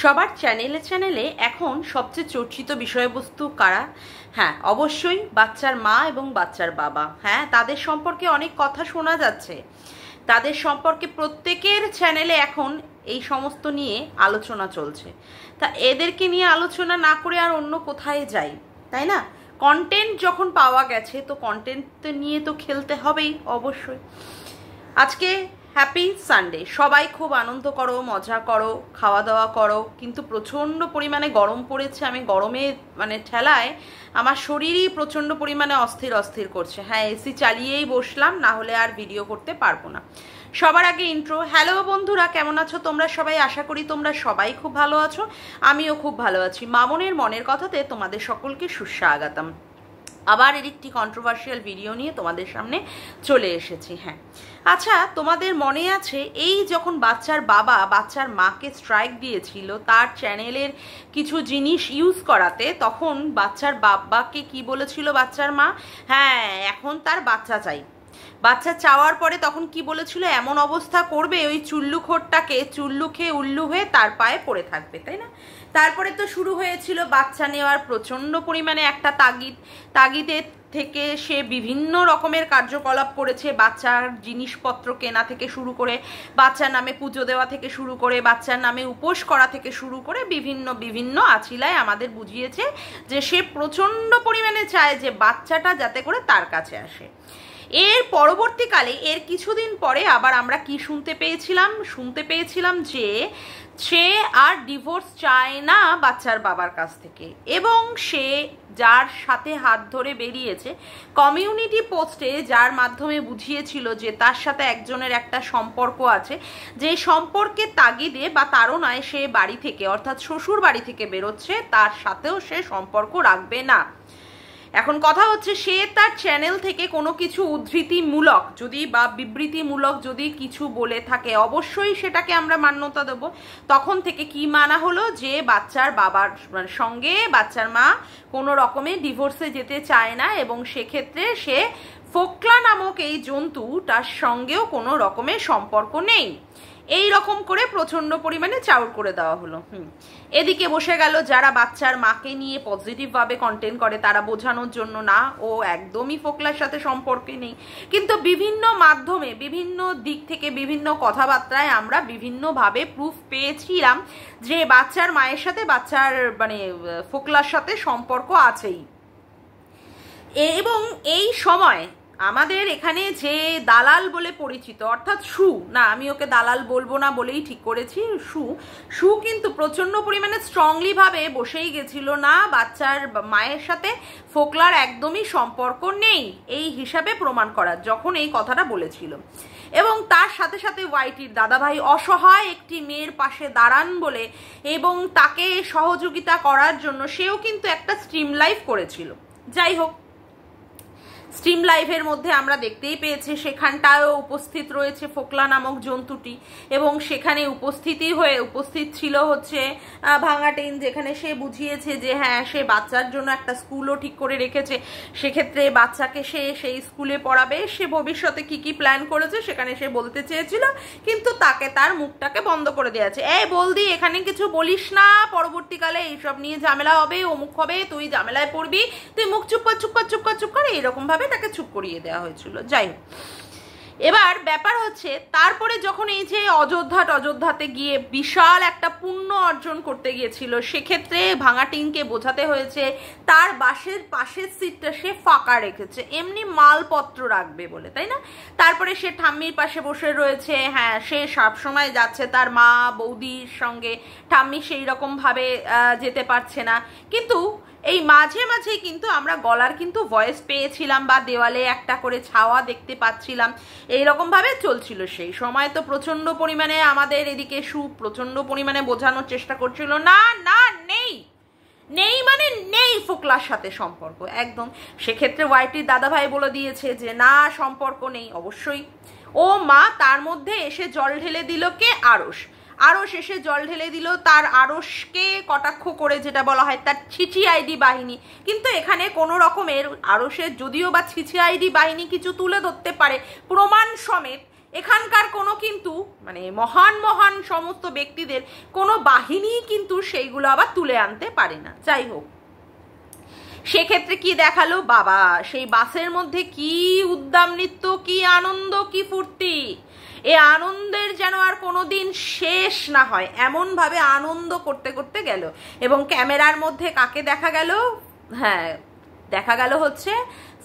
সবার চ্যানেলে এখন সবচেয়ে চর্চিত বিষয়বস্তু কারা? হ্যাঁ, অবশ্যই বাচ্চার মা এবং বাচ্চার বাবা। হ্যাঁ, তাদের সম্পর্কে অনেক কথা শোনা যাচ্ছে, তাদের সম্পর্কে প্রত্যেকের চ্যানেলে এখন এই সমস্ত নিয়ে আলোচনা চলছে। তা এদেরকে নিয়ে আলোচনা না করে আর অন্য কোথায় যাই, তাই না? কন্টেন্ট যখন পাওয়া গেছে তো কন্টেন্ট নিয়ে তো খেলতে হবেই অবশ্যই। আজকে হ্যাপি সানডে, সবাই খুব আনন্দ করো, মজা করো, খাওয়া দাওয়া করো, কিন্তু প্রচণ্ড পরিমাণে গরম পড়েছে। আমি গরমে ঠেলায় আমার শরীরই প্রচণ্ড পরিমাণে অস্থির করছে। হ্যাঁ, এসি চালিয়েই বসলাম, না হলে আর ভিডিও করতে পারবো না। সবার আগে ইন্ট্রো। হ্যালো বন্ধুরা, কেমন আছো তোমরা সবাই? আশা করি তোমরা সবাই খুব ভালো আছো, আমিও খুব ভালো আছি। মামনের মনের কথাতে তোমাদের সকলকে সুস্বাগতম। আবার একটি কন্ট্রোভার্সিয়াল ভিডিও নিয়ে তোমাদের সামনে চলে এসেছি। হ্যাঁ, আচ্ছা, তোমাদের মনে আছে এই যখন বাচ্চার বাবা বাচ্চার মাকে স্ট্রাইক দিয়েছিল তার চ্যানেলের কিছু জিনিস ইউজ করাতে, তখন বাচ্চার বাবাকে কি বলেছিল বাচ্চার মা? হ্যাঁ, এখন তার বাচ্চা চাই। বাচ্চা চাওয়ার পরে তখন কি বলেছিল? এমন অবস্থা করবে ওই চুল্লুখোরটাকে চুল্লু খেয়ে উল্লু হয়ে তার পায়ে পড়ে থাকবে, তাই না? তারপরে তো শুরু হয়েছিল বাচ্চা নেওয়ার প্রচণ্ড পরিমাণে একটা তাগিদের থেকে সে বিভিন্ন রকমের কার্যকলাপ করেছে। বাচ্চার জিনিসপত্র কেনা থেকে শুরু করে, বাচ্চার নামে পুজো দেওয়া থেকে শুরু করে, বাচ্চার নামে উপোস করা থেকে শুরু করে বিভিন্ন আছিলায় আমাদের বুঝিয়েছে যে সে প্রচণ্ড পরিমাণে চায় যে বাচ্চাটা যাতে করে তার কাছে আসে। এর পরবর্তীকালে এর কিছুদিন পরে আবার আমরা কি শুনতে পেয়েছিলাম যে সে আর ডিভোর্স চায় না বাচ্চার বাবার কাছ থেকে, এবং সে যার সাথে হাত ধরে বেরিয়েছে কমিউনিটি পোস্টে, যার মাধ্যমে বুঝিয়েছিল যে তার সাথে একজনের একটা সম্পর্ক আছে, যে সম্পর্কের তাগিদে বা তাড়নায় সে বাড়ি থেকে অর্থাৎ শ্বশুর বাড়ি থেকে বেরোচ্ছে, তার সাথেও সে সম্পর্ক রাখবে না। এখন কথা হচ্ছে, সে তার চ্যানেল থেকে কোনো কিছু উদ্ধৃতিমূলক যদি বা বিবৃতিমূলক যদি কিছু বলে থাকে, অবশ্যই সেটাকে আমরা মান্যতা দেব। তখন থেকে কি মানা হলো যে বাচ্চার বাবার সঙ্গে বাচ্চার মা কোনো রকমে ডিভোর্সে যেতে চায় না, এবং সেক্ষেত্রে সে ফোকলা নামক এই জন্তুটার সঙ্গেও কোনো রকমের সম্পর্ক নেই। এই রকম করে প্রচণ্ড পরিমাণে চাউর করে দেওয়া হলো। এদিকে বসে গেল যারা বাচ্চার মাকে নিয়ে পজিটিভভাবে কন্টেন্ট করে, তারা বোঝানোর জন্য না ও একদমই ফোকলার সাথে সম্পর্কে নেই, কিন্তু বিভিন্ন মাধ্যমে বিভিন্ন দিক থেকে বিভিন্ন কথাবার্তায় আমরা বিভিন্নভাবে প্রুফ পেয়েছিলাম যে বাচ্চার মায়ের সাথে বাচ্চার ফোকলার সাথে সম্পর্ক আছেই। এবং এই সময় আমাদের এখানে যে দালাল বলে পরিচিত, অর্থাৎ আমি ওকে দালাল বলবো না বলেই ঠিক করেছি, সু কিন্তু প্রচণ্ড পরিমাণে স্ট্রংলি ভাবে বসেই গেছিল না বাচ্চার মায়ের সাথে ফোকলার একদমই সম্পর্ক নেই এই হিসাবে প্রমাণ করার, যখন এই কথাটা বলেছিল। এবং তার সাথে সাথে ওয়াইটির দাদাভাই অসহায় একটি মেয়ের পাশে দাঁড়ান বলে এবং তাকে সহযোগিতা করার জন্য সেও কিন্তু একটা স্ট্রিম লাইভ করেছিল। যাই হোক, স্ট্রিম লাইভের মধ্যে আমরা দেখতেই পেয়েছি সেখানটাও উপস্থিত রয়েছে ফোকলা নামক জন্তুটি, এবং সেখানে উপস্থিত ছিল হচ্ছে ভাঙাটেন, যেখানে সে বুঝিয়েছে যে হ্যাঁ, সে বাচ্চার জন্য একটা স্কুলও ঠিক করে রেখেছে, সেক্ষেত্রে বাচ্চাকে সে সেই স্কুলে পড়াবে, সে ভবিষ্যতে কি প্ল্যান করেছে সেখানে সে বলতে চেয়েছিল, কিন্তু তাকে তার মুখটাকে বন্ধ করে দেওয়া আছে। এই বলদি, এখানে কিছু বলিস না, পরবর্তীকালে এইসব নিয়ে ঝামেলা হবে, অমুক হবে, তুই ঝামেলায় পড়বি, তুই মুখ চুপ কর এইরকম ভাবে তাকে চুপ করিয়ে দেওয়া হয়েছিল। যাই হোক, এবার ব্যাপার হচ্ছে তারপরে যখন এই যে অযোধ্যাতে গিয়ে বিশাল একটা পুণ্য অর্জন করতে গিয়েছিল, সেক্ষেত্রে ভাঙাটিনকে বোঝাতে হয়েছে তার পাশের সিটটা সে ফাঁকা রেখেছে এমনি মালপত্র রাখবে বলে, তাই না? তারপরে সে ঠাম্মির পাশে বসে রয়েছে। হ্যাঁ, সে সবসময় যাচ্ছে তার মা বৌদির সঙ্গে, ঠাম্মি সেই রকম ভাবে যেতে পারছে না, কিন্তু এই মাঝেই কিন্তু আমরা গলার কিন্তু ভয়েস পেয়েছিলাম বা দেওয়ালে একটা করে ছাওয়া দেখতে পাচ্ছিলাম, এইরকম ভাবে চলছিল। সেই সময় তো প্রচন্ড পরিমাণে আমাদের এদিকে প্রচন্ড পরিমাণে বোঝানোর চেষ্টা করছিল না নেই ফোকলার সাথে সম্পর্ক একদম। সেক্ষেত্রে ওয়াইটির দাদাভাই বলে দিয়েছে যে না, সম্পর্ক নেই। অবশ্যই ও মা তার মধ্যে এসে জল ঢেলে দিল কে? আরশ এসে জল ঢেলে দিল তার আরশকে কটাক্ষ করে, যেটা বলা হয় তার ছিচি আইডি বাহিনী। কিন্তু এখানে কোনো রকমের আরশের যদিও বা ছিচি আইডি বাহিনী কিছু তুলে ধরতে পারে প্রমাণ সমেত, এখানকার কোনো কিন্তু মানে মহান মহান সমস্ত ব্যক্তিদের কোনো বাহিনী কিন্তু সেইগুলো আবার তুলে আনতে পারে না। যাই হোক, সেক্ষেত্রে কি দেখালো বাবা, সেই বাসের মধ্যে কি উদ্দাম নৃত্য, কি আনন্দ, কি ফুর্তি, এ আনন্দের যেন আর কোনোদিন শেষ না হয় এমনভাবে আনন্দ করতে করতে গেল। এবং ক্যামেরার মধ্যে কাকে দেখা গেল? হ্যাঁ, দেখা গেল হচ্ছে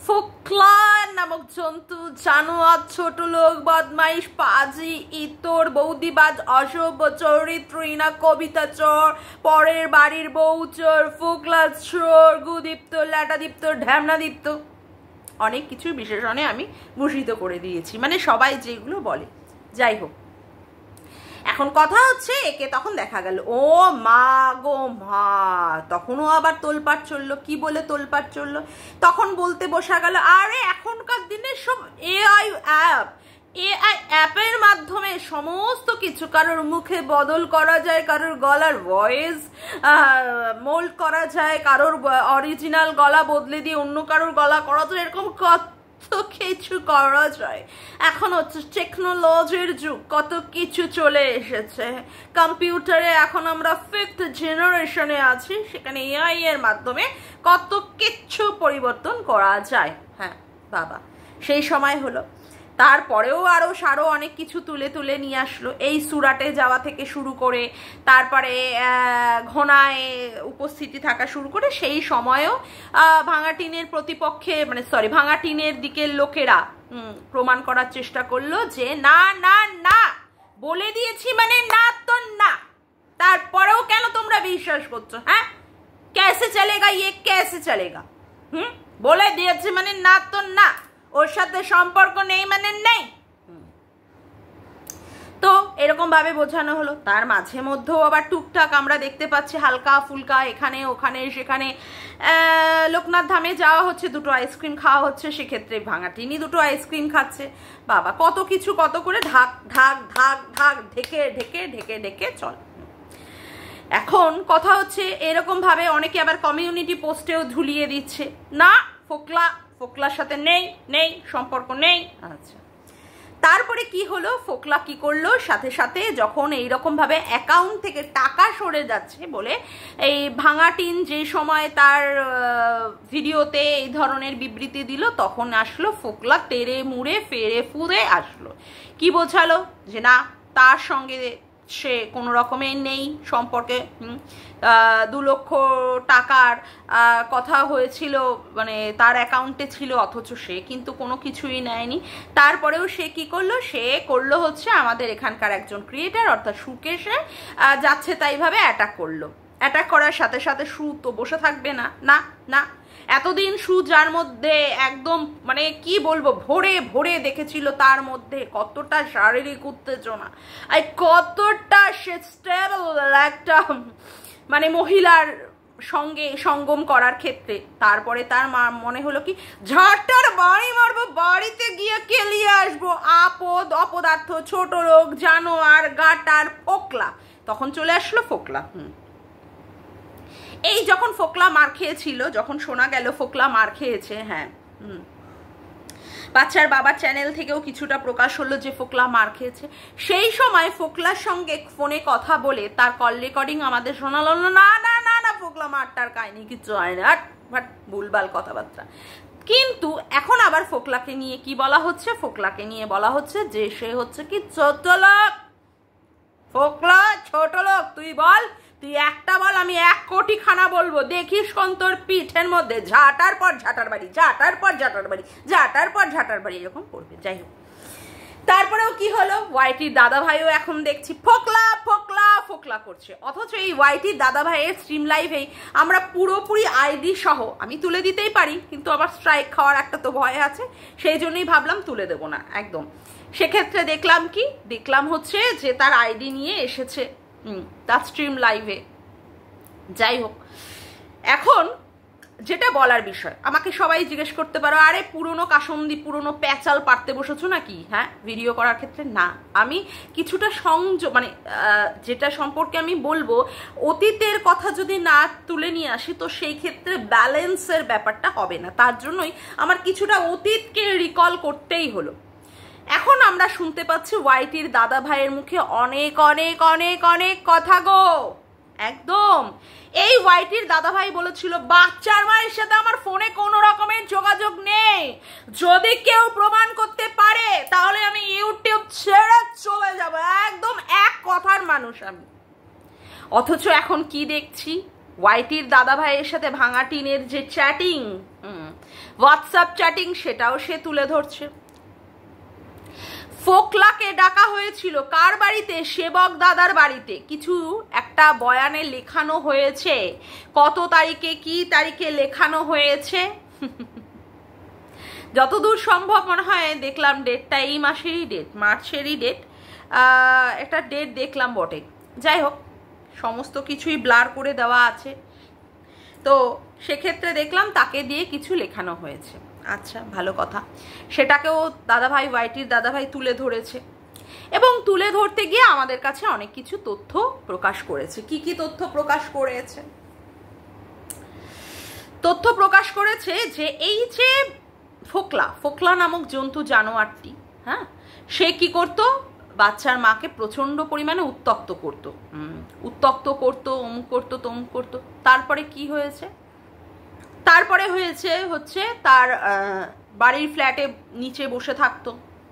ফোকলা নামক জন্তু, জানোয়ার, ছোট লোক, বদমাইশ, পাজি, ইতর, বৌদিবাজ, অসভ্য, চরিত্রহীনা, কবিতা চোর, পরের বাড়ির বউ চোর, ফোকলা চোর, গুদীপ্ত, ল্যাটাদীপ্ত, ঢ্যামনাদীপ্ত, অনেক কিছুর বিশেষণে আমি ভূষিত করে দিয়েছি, মানে সবাই যেগুলো বলে। যাই হোক, এখন কথা হচ্ছে একে তখন দেখা গেল, ও মা গো মা, তখনও আবার তোলপাট চললো। কি বলে তোলপাট চললো? তখন বলতে বসা গেল, আরে এখনকার দিনে সব এআই অ্যাপের মাধ্যমে সমস্ত কিছু, কারোর মুখে বদল করা যায়, কারোর গলার ভয়েস মোল্ড করা যায়, কারোর অরিজিনাল গলা বদলে দিয়ে অন্য কারোর গলা করা যায়, এরকম কত কিছু করা যায়। এখন হচ্ছে টেকনোলজির যুগ, কত কিছু চলে এসেছে কম্পিউটারে। এখন আমরা 5th জেনারেশনে আছি, সেখানে এআই এর মাধ্যমে কত কিছু পরিবর্তন করা যায়। হ্যাঁ বাবা, সেই সময় হলো। তারপরেও আরও অনেক কিছু তুলে তুলে নিয়ে আসলো, এই সুরাটে যাওয়া থেকে শুরু করে, তারপরে ঘোড়ায় উপস্থিতি থাকা শুরু করে। সেই সময়েও ভাঙাটিনের প্রতিপক্ষে মানে ভাঙাটিনের দিকের লোকেরা প্রমাণ করার চেষ্টা করলো যে না না না, বলে দিয়েছি মানে না তো না, তারপরেও কেন তোমরা বিশ্বাস করছো? হ্যাঁ, कैसे चलेगा ये, कैसे चलेगा? বলে দিয়েছি মানে না তো না, ওর সাথে সম্পর্ক নেই মানে নেই। তো এরকম ভাবে বোঝানো হলো। তার মাঝে মধ্যেও আবার টুকটাক আমরা দেখতে পাচ্ছি হালকা ফুলকা এখানে ওখানে সেখানে লোকনাথ ধামে যাওয়া হচ্ছে, দুটো আইসক্রিম খাওয়া হচ্ছে, সেক্ষেত্রে ভাঙাটিনি দুটো আইসক্রিম খাচ্ছে। বাবা, কত কিছু কত করে ঢাক ঢাক ঢাক ঢাক ঢেকে ঢেকে ঢেকে ঢেকে চল। এখন কথা হচ্ছে এরকম ভাবে অনেকে আবার কমিউনিটি পোস্টেও ঝুলিয়ে দিচ্ছে, না ফোকলার সাথে নেই সম্পর্ক নেই। আচ্ছা, তারপরে কি হলো, ফোকলা কি করলো, সাথে সাথে যখন এইরকম ভাবে অ্যাকাউন্ট থেকে টাকা সরে যাচ্ছে বলে এই ভাঙাটিন যে সময় তার ভিডিওতে এই ধরনের বিবৃতি দিল, তখন আসলো ফোকলা তেড়ে মুড়ে ফেরে ফুরে আসলো। কি বোঝালো? যে না, তার সঙ্গে সে কোনো রকমের নেই সম্পর্কে। 2 লক্ষ টাকার কথা হয়েছিল, মানে তার অ্যাকাউন্টে ছিল, অথচ সে কিন্তু কোনো কিছুই নেয়নি। তারপরেও সে কি করলো, সে করলো হচ্ছে আমাদের এখানকার একজন ক্রিয়েটার অর্থাৎ সুকেশে যাচ্ছে তাইভাবে অ্যাটাক করলো। অ্যাটাক করার সাথে সাথে সু তো বসে থাকবে না, না না, এতদিন সু যার মধ্যে একদম মানে কি বলবো ভরে ভরে দেখেছিল, তার মধ্যে কতটা শারীরিক উত্তেজনা, আর কতটা সে স্টেবল একটা মানে মহিলার সঙ্গে সঙ্গম করার ক্ষেত্রে। তারপরে তার মনে হলো কি, ঝাঁটার বাড়ি মারবো, বাড়িতে গিয়ে কেলিয়ে আসবো আপদ অপদার্থ, ছোট লোক, জানোয়ার, গাটার, ফোকলা। তখন চলে আসলো ফোকলা। এই যখন ফোকলা মার খেয়েছিল, যখন শোনা গেল ফোকলা মার খেয়েছে, হ্যাঁ বাচ্চার বাবার চ্যানেল থেকেও কিছুটা প্রকাশ হলো যে ফোকলা মার খেয়েছে, সেই সময় ফোকলার সঙ্গে ফোনে কথা বলে তার কল রেকর্ডিং আমাদের শোনালো। না না না না, ফোকলা মারটার কাহিনী কিছু হয় না, বাট ভুলভাল কথাবার্তা। কিন্তু এখন আবার ফোকলাকে নিয়ে কি বলা হচ্ছে, ফোকলাকে নিয়ে বলা হচ্ছে যে সে হচ্ছে কি ছোট লোক। ফোকলা ছোট লোক, তুই বল, তুই একটা বল, আমি 1 কোটি খানা বলবো, দেখিস কোন তোর পিঠের মধ্যে ঝাঁটার পর ঝাঁটার বাড়ি, ঝাঁটার পর ঝাঁটার বাড়ি, ঝাঁটার পর ঝাঁটার বাড়ি, এরকম করবে। যাই হোক, তারপরেও কি হলো, ওয়াইটির দাদা ভাইও এখন দেখছি ফোকলা ফোকলা ফোকলা করছে, অথচ এই ওয়াইটির দাদা ভাইয়ের স্ট্রিম লাইভেই আমরা পুরোপুরি আইডি সহ আমি তুলে দিতেই পারি, কিন্তু আবার স্ট্রাইক খাওয়ার একটা তো ভয় আছে, সেই জন্যই ভাবলাম তুলে দেবো না একদম। সেক্ষেত্রে দেখলাম কি, দেখলাম হচ্ছে যে তার আইডি নিয়ে এসেছে তার স্ট্রিম লাইভে। যাই হোক, এখন যেটা বলার বিষয়, আমাকে সবাই জিজ্ঞেস করতে পারো, আরে পুরনো কাসন্দি পুরনো প্যাচাল পারতে বসেছো নাকি হ্যাঁ ভিডিও করার ক্ষেত্রে? না, আমি কিছুটা সংযোগ মানে যেটা সম্পর্কে আমি বলবো, অতীতের কথা যদি না তুলে নিয়ে আসি তো সেই ক্ষেত্রে ব্যালেন্সের ব্যাপারটা হবে না, তার জন্যই আমার কিছুটা অতীতকে রিকল করতেই হলো। এখন আমরা শুনতে পাচ্ছি ওয়াইটির দাদা ভাইয়ের মুখে অনেক অনেক অনেক অনেক কথা গো, একদম। এই ওয়াইটির দাদা ভাই বলেছিল বাচ্চার মায়ের সাথে আমার ফোনে কোনো রকমের যোগাযোগ নেই, যদি কেউ প্রমাণ করতে পারে তাহলে আমি ইউটিউব ছেড়ে চলে যাব, একদম এক কথার মানুষ আমি। অথচ এখন কি দেখছি, ওয়াইটির দাদা ভাইয়ের সাথে ভাঙা টিনের যে চ্যাটিং, হোয়াটসঅ্যাপ চ্যাটিং, সেটাও সে তুলে ধরছে। ফোকলাকে ডাকা হয়েছিল কার বাড়িতে? সেবক দাদার বাড়িতে। কিছু একটা বয়ানে লেখানো হয়েছে, কত তারিখে কি তারিখে লেখানো হয়েছে যতদূর সম্ভব মনে হয় দেখলাম ডেটটা এই মাসেরই ডেট, মার্চেরই ডেট, একটা ডেট দেখলাম বটে। যাই হোক, সমস্ত কিছুই ব্লার করে দেওয়া আছে, তো সেক্ষেত্রে দেখলাম তাকে দিয়ে কিছু লেখানো হয়েছে। আচ্ছা, ভালো কথা। সেটাকেও দাদাভাই, ওয়াইটির দাদাভাই তুলে ধরেছে, এবং তুলে ধরতে গিয়ে আমাদের কাছে অনেক কিছু তথ্য প্রকাশ করেছে। কি কি তথ্য প্রকাশ করেছে? তথ্য প্রকাশ করেছে যে এই যে ফোকলা নামক জন্তু জানোয়ারটি, হ্যাঁ, সে কি করতো? বাচ্চার মাকে প্রচন্ড পরিমাণে উত্তক্ত করতো, অমুক করতো তমুক করতো। তারপরে কি হয়েছে? তারপরে হচ্ছে তার বাড়ির ফ্ল্যাটে নিচে বসে থাকতো,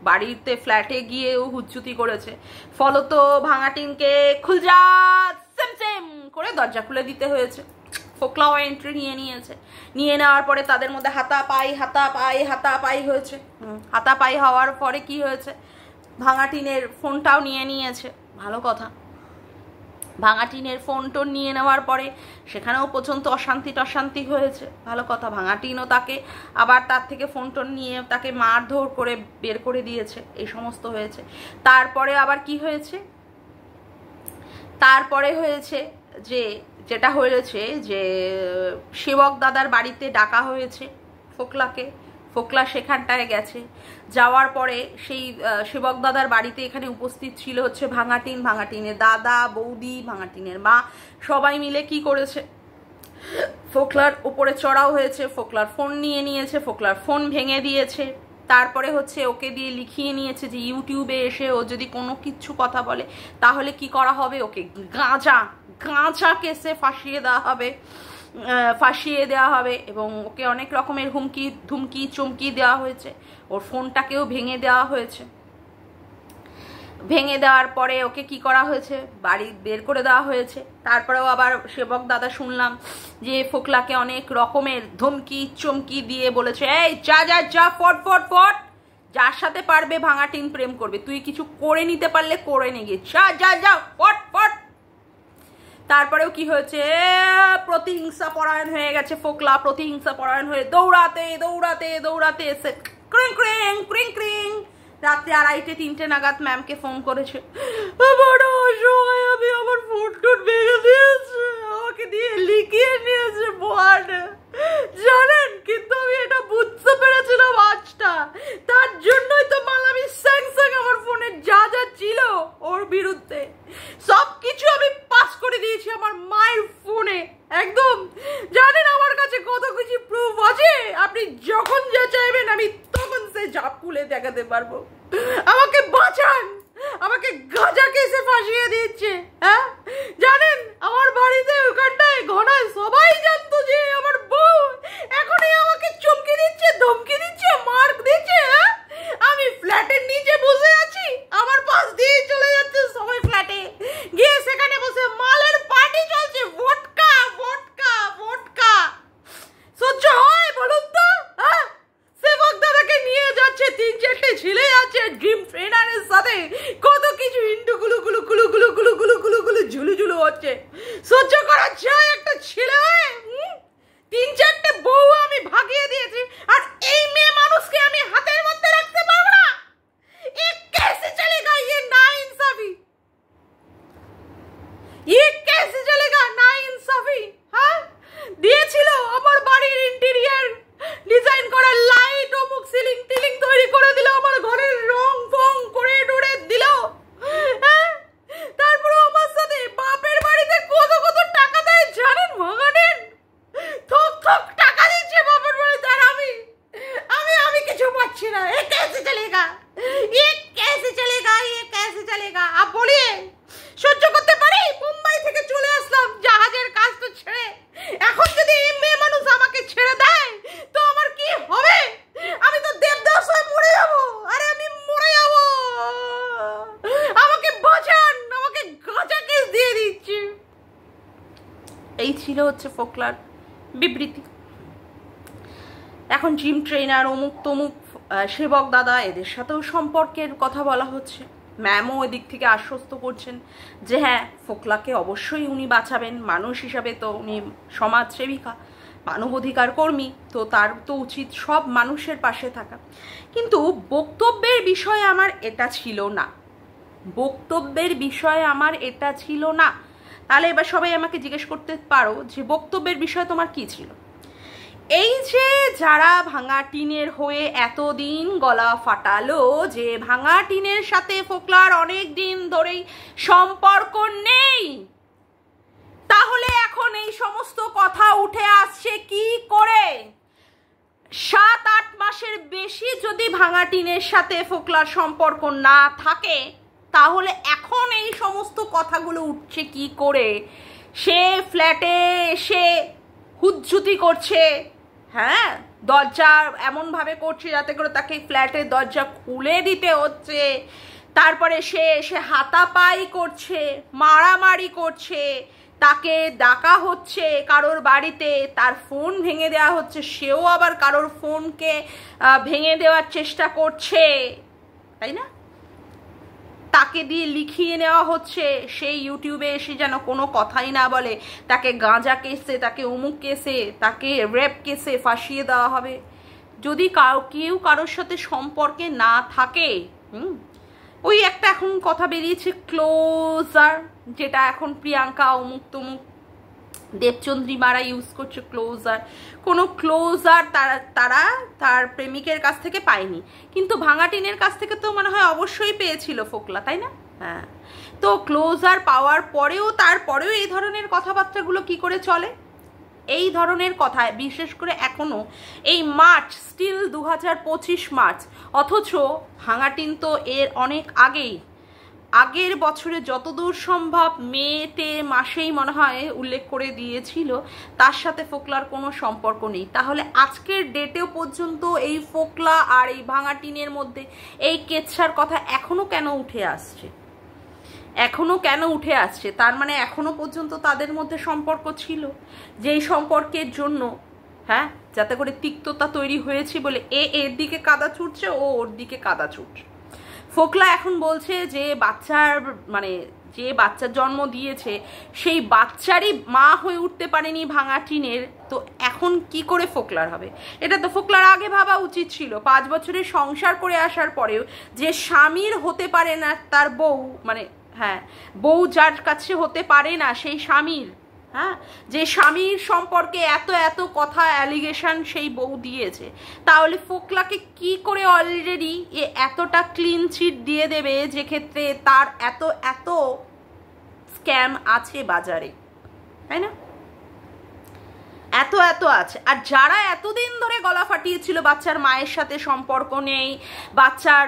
বাড়িতে ফ্ল্যাটে গিয়েও হুজ্জুতি করেছে, ফলত ভাঙাটিনকে খুলজা সেম করে দরজা খুলে দিতে হয়েছে। ফোকলাও এন্ট্রি নিয়েছে, নিয়ে নেওয়ার পরে তাদের মধ্যে হাতাপাই হয়েছে। হাতাপাই হওয়ার পরে কি হয়েছে? ভাঙাটিনের ফোনটাও নিয়েছে। ভালো কথা। ভাঙাটিনের ফোন টোন নিয়ে নেওয়ার পরে সেখানেও পর্যন্ত অশান্তি হয়েছে। ভালো কথা। ভাঙাটিনও তাকে আবার তার থেকে ফোন টোন নিয়ে তাকে মারধর করে বের করে দিয়েছে, এই সমস্ত হয়েছে। তারপরে আবার কি হয়েছে? তারপরে হয়েছে যেটা হয়েছে যে সেবক দাদার বাড়িতে ডাকা হয়েছে ফোকলাকে। ফোকলা সেখানটায় গেছে, যাওয়ার পরে সেই সেবক দাদার বাড়িতে এখানে উপস্থিত ছিল হচ্ছে ভাঙাটিনের দাদা, বৌদি, ভাঙাটিনের মা, সবাই মিলে কি করেছে? ফোকলার উপরে চড়াও হয়েছে, ফোকলার ফোন নিয়েছে, ফোকলার ফোন ভেঙে দিয়েছে। তারপরে হচ্ছে ওকে দিয়ে লিখিয়ে নিয়েছে যে ইউটিউবে এসে ও যদি কোনো কিছু কথা বলে তাহলে কি করা হবে? ওকে গাঁজা কেসে ফাঁসিয়ে দেওয়া হবে এবং ওকে অনেক রকমের ধুমকি চমকি দেওয়া হয়েছে। ওর ফোনটাকেও ভেঙে দেওয়া হয়েছে। ভেঙে দেওয়ার পরে ওকে কি করা হয়েছে? বাড়ি বের করে দেওয়া হয়েছে। তারপরেও আবার সেবক দাদা শুনলাম যে ফোকলাকে অনেক রকমের ধমকি চমকি দিয়ে বলেছে, এই যা ফট, যার সাথে পারবে ভাঙাটিন প্রেম করবে, তুই কিছু করে নিতে পারলে করে নে গিয়ে, যা ফট। তারপরেও কি হয়েছে? প্রতিহিংসা পরায়ণ হয়ে গেছে ফোকলা, প্রতিহিংসা পরায়ণ হয়ে দৌড়াতে এসে ক্রিং রাত্রে 2:30-3টে নাগাদ ম্যামকে ফোন করেছে। আমি আমার ফোন টোন ভেঙে দিয়েছে, আমাকে দিয়ে লিখিয়ে নিয়েছে বোর্ড, জানেন? কিন্তু আমি এটা বুঝতে পেরেছিলাম আজটা, তার জন্যই তো মালামি স্যাং আমার ফোনে যা ছিল ওর বিরুদ্ধে সবকিছু আমি পাস করে দিয়েছি আমার মায়ের ফোনে। একদম জানেন আমার কাছে কত কিছু প্রুফ আছে, আপনি যখন যা চাইবেন আমি তখন সে জাপ খুলে দেখাতে পারবো। আমাকে বাঁচান, আমাকে গাঁজা কেসে ফাঁসিয়ে দিচ্ছে। হ্যাঁ, জানেন আমার বাড়িতে ওখানটায় ঘনায় সবাই জানতো যে আমার বউ এখনই আমাকে চমকে দিচ্ছে, ধমকি দিচ্ছে, মার্ক দিচ্ছে। হ্যাঁ, আমি ফ্ল্যাটের নিচে বসে আছি, আমার পাশ দিয়ে চলে যাচ্ছে সবাই ফ্ল্যাটে গিয়ে সেখানে বসে মালের পার্টি চলছে, ভোটকা সহ্য হয় বলুন তো? হ্যাঁ, সেবক দাদাকে নিয়ে যাচ্ছে, 3-4টে ছেলে আছে ড্রিম ট্রেনারের সাথে, কত কিছু ইন্টু গুলু ঝুলু হচ্ছে, সহ্য করা যায় একটা ছেলে হয়ে? 3-4টে বউ আমি ভাগিয়ে দিয়েছি, আর এই মেয়ে মানুষকে আমি হাতের মধ্যে রাখতে পারবো না? এ कैसे चलेगा? ये नाइंसाफी, नाइंसाफी। হ্যাঁ, দিয়েছিল আমার বাড়ির ইন্টেরিয়ার ডিজাইন করা লাইট, অমুক সিলিং টিলিং তৈরি করে দিল, আমার ঘরের রং ফং করে ডোরে দিল। হ্যাঁ, তারপরে আমার সাথে বাপের বাড়িতে কত টাকা দেয় জানেন? ভাঙানেন থক টাকা দিচ্ছে বাপের বাড়িতে, আর আমি কিছু পাচ্ছি না। এই ছিল হচ্ছে ফোকলার বিবৃতি। এখন জিম ট্রেনার অমুক তমুক সেবক দাদা এদের সাথেও সম্পর্কের কথা বলা হচ্ছে। ম্যামও এদিক থেকে আশ্বস্ত করছেন যে হ্যাঁ, ফোকলাকে অবশ্যই উনি বাঁচাবেন, মানুষ হিসাবে তো উনি সমাজসেবিকা, মানবাধিকার কর্মী, তো তার তো উচিত সব মানুষের পাশে থাকা। কিন্তু বক্তব্যের বিষয়ে আমার এটা ছিল না, বক্তব্যের বিষয়ে আমার এটা ছিল না। তাহলে এবার সবাই আমাকে জিজ্ঞেস করতে পারো যে বক্তব্যের বিষয়ে তোমার কি ছিল? এই যে যারা ভাঙা টিনের হয়ে এতদিন গলা ফাটালো যে ভাঙা টিনের সাথে ফোকলার অনেক দিন ধরেই সম্পর্ক নেই, তাহলে এখন এই সমস্ত কথা উঠে আসছে কি করে? 7-8 মাসের বেশি যদি ভাঙা টিনের সাথে ফোকলার সম্পর্ক না থাকে, তাহলে এখন এই সমস্ত কথাগুলো উঠছে কি করে? সে ফ্ল্যাটে এসে হুজ্জুতি করছে, হ্যাঁ, দরজা এমনভাবে করছে যাতে করে তাকে ফ্ল্যাটের দরজা খুলে দিতে হচ্ছে, তারপরে সে এসে হাতাপাই করছে, মারামারি করছে, তাকে ডাকা হচ্ছে কারোর বাড়িতে, তার ফোন ভেঙে দেওয়া হচ্ছে, সেও আবার কারোর ফোনকে ভেঙে দেওয়ার চেষ্টা করছে, তাই না? তাকে দিয়ে লিখিয়ে নেওয়া হচ্ছে সেই ইউটিউবে এসে যেন কোনো কথাই না বলে, তাকে গাঁজা কেসে, তাকে অমুক কেসে, তাকে রেপ কেসে ফাঁসিয়ে দেওয়া হবে। যদি কেউ কারোর সাথে সম্পর্কে না থাকে, ওই একটা এখন কথা বেরিয়েছে ক্লোজার, যেটা এখন প্রিয়াঙ্কা অমুক তমুক দেবচন্দ্রিমারা ইউজ করছে ক্লোজার। কোনো ক্লোজার তারা তার প্রেমিকের কাছ থেকে পায়নি, কিন্তু ভাঙা টিনের কাছ থেকে তো মনে হয় অবশ্যই পেয়েছিল ফোকলা, তাই না? হ্যাঁ, তো ক্লোজার পাওয়ার পরেও তারপরেও এই ধরনের কথাবার্তাগুলো কি করে চলে? এই ধরনের কথা বিশেষ করে এখনো এই মার্চ, স্টিল 2025 মার্চ, অথচ ভাঙা টিন তো এর অনেক আগের বছরে যতদূর সম্ভব মেতে মাসেই মনে হয় উল্লেখ করে দিয়েছিল তার সাথে ফোকলার কোনো সম্পর্ক নেই। তাহলে আজকের ডেটেও পর্যন্ত এই ফোকলা আর এই ভাঙা টিনের মধ্যে এই কেচ্ছার কথা এখনো কেন উঠে আসছে? তার মানে এখনো পর্যন্ত তাদের মধ্যে সম্পর্ক ছিল, যেই সম্পর্কের জন্য, হ্যাঁ, যাতে করে তিক্ততা তৈরি হয়েছে বলে এর দিকে কাদা ছুটছে, ও ওর দিকে কাদা ছুটছে। ফোকলা এখন বলছে যে যে বাচ্চার জন্ম দিয়েছে সেই বাচ্চারই মা হয়ে উঠতে পারেনি ভাঙা টিনের, তো এখন কি করে ফোকলার হবে? এটা তো ফোকলার আগে ভাবা উচিত ছিল। 5 বছরের সংসার করে আসার পরেও যে স্বামীর হতে পারে না তার বউ, বউ যার কাছে হতে পারে না সেই স্বামীর, হ্যাঁ, যে স্বামীর সম্পর্কে এত কথা অ্যালিগেশন সেই বউ দিয়েছে, তাহলে ফোকলাকে কি করে অলরেডি এতটা ক্লিন চিট দিয়ে দেবে যে ক্ষেত্রে তার এত স্ক্যাম আছে বাজারে, তাই না? এত আছে। আর যারা এতদিন ধরে গলা ফাটিয়েছিল বাচ্চার মায়ের সাথে সম্পর্ক নেই, বাচ্চার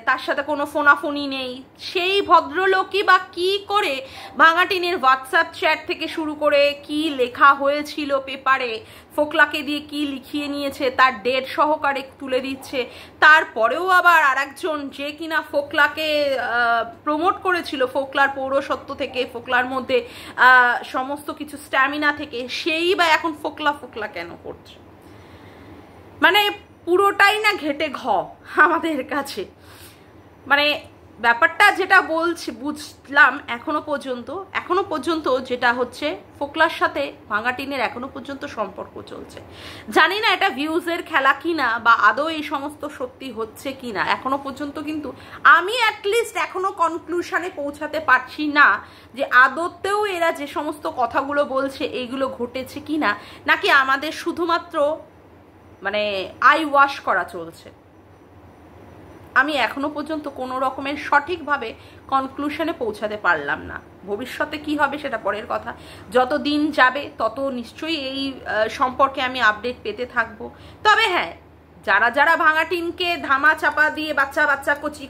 তার সাথে কোনো ফোনাফোনি নেই, সেই ভদ্রলোকই বা কি করে ভাঙা টিনের হোয়াটসঅ্যাপ চ্যাট থেকে শুরু করে কি লেখা হয়েছিল পেপারে, ফোকলাকে দিয়ে কি লিখিয়ে নিয়েছে তার ডেট সহকারে তুলে দিচ্ছে। তারপরেও আবার আরেকজন যে কিনা ফোকলাকে প্রমোট করেছিল, ফোকলার পৌরসত্ব থেকে, ফোকলার মধ্যে সমস্ত কিছু স্ট্যামিনা থেকে, সেই বা এখন ফোকলা কেন করছে? পুরোটাই না ঘেটে ঘ আমাদের কাছে। ব্যাপারটা যেটা বুঝলাম এখনো পর্যন্ত যেটা হচ্ছে, ফোকলার সাথে ভাঙা টিনের এখনো পর্যন্ত সম্পর্ক চলছে। জানি না এটা ভিউজের খেলা কিনা বা আদৌ এই সমস্ত সত্যি হচ্ছে কিনা, এখনো পর্যন্ত কিন্তু আমি অ্যাটলিস্ট এখনো কনক্লুশনে পৌঁছাতে পারছি না যে আদতেও এরা যে সমস্ত কথাগুলো বলছে এইগুলো ঘটেছে কিনা, নাকি আমাদের শুধুমাত্র আই ওয়াশ করা চলছে। আমি এখনো পর্যন্ত কোনো রকমের সঠিকভাবে কনক্লুশনে পৌঁছাতে পারলাম না। ভবিষ্যতে কি হবে সেটা পরের কথা, যত দিন যাবে তত নিশ্চয়ই এই সম্পর্কে আমি আপডেট পেতে থাকবো। তবে হ্যাঁ, যারা ভাঙা টিনকে ধামা চাপা দিয়ে বাচ্চা কচি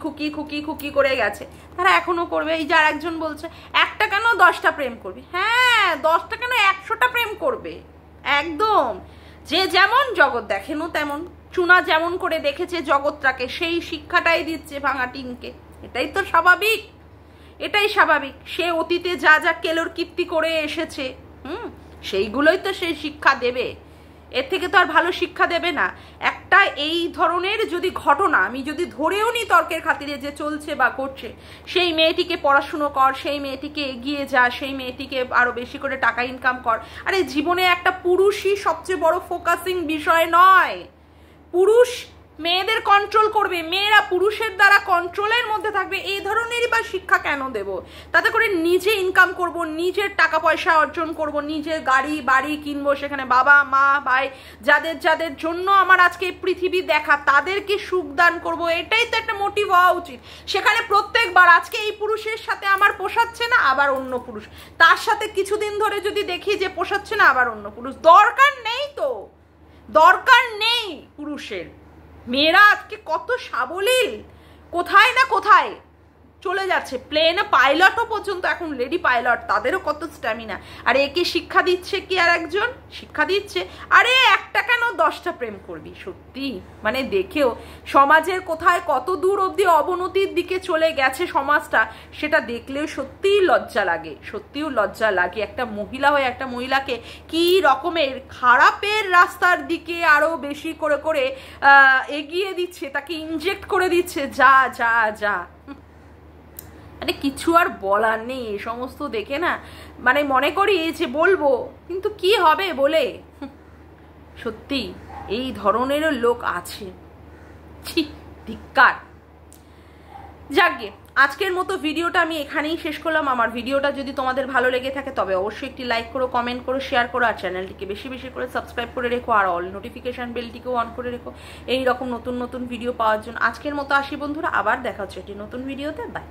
খুকি করে গেছে, তারা এখনো করবে। এই যার একজন বলছে একটা কেন 10টা প্রেম করবে, হ্যাঁ 10টা কেন 100টা প্রেম করবে, একদম যে যেমন জগৎ দেখেনো তেমন, চুনা যেমন করে দেখেছে জগৎটাকে সেই শিক্ষাটাই দিচ্ছে ভাঙা টিনকে। এটাই স্বাভাবিক। সে অতীতে যা কেলোর কীর্তি করে এসেছে, সেইগুলোই তো সে শিক্ষা দেবে, এর থেকে তো আর ভালো শিক্ষা দেবে না। একটা এই ধরনের যদি ঘটনা আমি যদি ধরেও নি তর্কের খাতিরে যে চলছে বা করছে, সেই মেয়েটিকে পড়াশুনো কর, সেই মেয়েটিকে এগিয়ে যা, সেই মেয়েটিকে আরো বেশি করে টাকা ইনকাম কর। আরে জীবনে একটা পুরুষই সবচেয়ে বড় ফোকাসিং বিষয় নয়। পুরুষ মেয়েদের কন্ট্রোল করবে, মেয়েরা পুরুষের দ্বারা কন্ট্রোলের মধ্যে থাকবে, এই ধরনেরই বা শিক্ষা কেন দেব? তাতে করে নিজে ইনকাম করব, নিজের টাকা পয়সা অর্জন করব, নিজের গাড়ি বাড়ি কিনবো, সেখানে বাবা মা ভাই যাদের যাদের জন্য আমার আজকে পৃথিবী দেখা তাদেরকে সুখ দান করব, এটাই তো একটা মোটিভ হওয়া উচিত। সেখানে প্রত্যেকবার আজকে এই পুরুষের সাথে আমার পোষাচ্ছে না, আবার অন্য পুরুষ, তার সাথে কিছুদিন ধরে যদি দেখি যে পোষাচ্ছে না, আবার অন্য পুরুষ। দরকার নেই তো, দরকার নেই পুরুষের। মেয়েরা আজকে কত সাবলীল, কোথায় না কোথায় চলে যাচ্ছে, প্লেনে পাইলটও পর্যন্ত এখন লেডি পাইলট, তাদেরও কত স্ট্যামিনা। আর একে শিক্ষা দিচ্ছে কি আর একজন শিক্ষা দিচ্ছে, আরে একটা কেন 10টা প্রেম করবি। সত্যি মানে দেখেও সমাজের কোথায় কত দূর অবধি অবনতির দিকে চলে গেছে সমাজটা, সেটা দেখলেও সত্যিই লজ্জা লাগে, সত্যিও লজ্জা লাগে। একটা মহিলা হয়ে একটা মহিলাকে কি রকমের খারাপের রাস্তার দিকে আরো বেশি করে করে এগিয়ে দিচ্ছে, তাকে ইনজেক্ট করে দিচ্ছে, যা যা যা, মানে কিছু আর বলার নেই। এই সমস্ত দেখে না মানে মনে করি যে বলবো, কিন্তু কি হবে বলে। সত্যি এই ধরনেরও লোক আছে, ছি ধিক্কার। যাকগে, আজকের মতো ভিডিওটা আমি এখানেই শেষ করলাম। আমার ভিডিওটা যদি তোমাদের ভালো লেগে থাকে তবে অবশ্যই একটি লাইক করো, কমেন্ট করো, শেয়ার করো, আর চ্যানেলটিকে বেশি বেশি করে সাবস্ক্রাইব করে রেখো, আর অল নোটিফিকেশন বেলটিকেও অন করে রেখো এই রকম নতুন নতুন ভিডিও পাওয়ার জন্য। আজকের মতো আসি বন্ধুরা, আবার দেখা হচ্ছে একটি নতুন ভিডিওতে। বাই।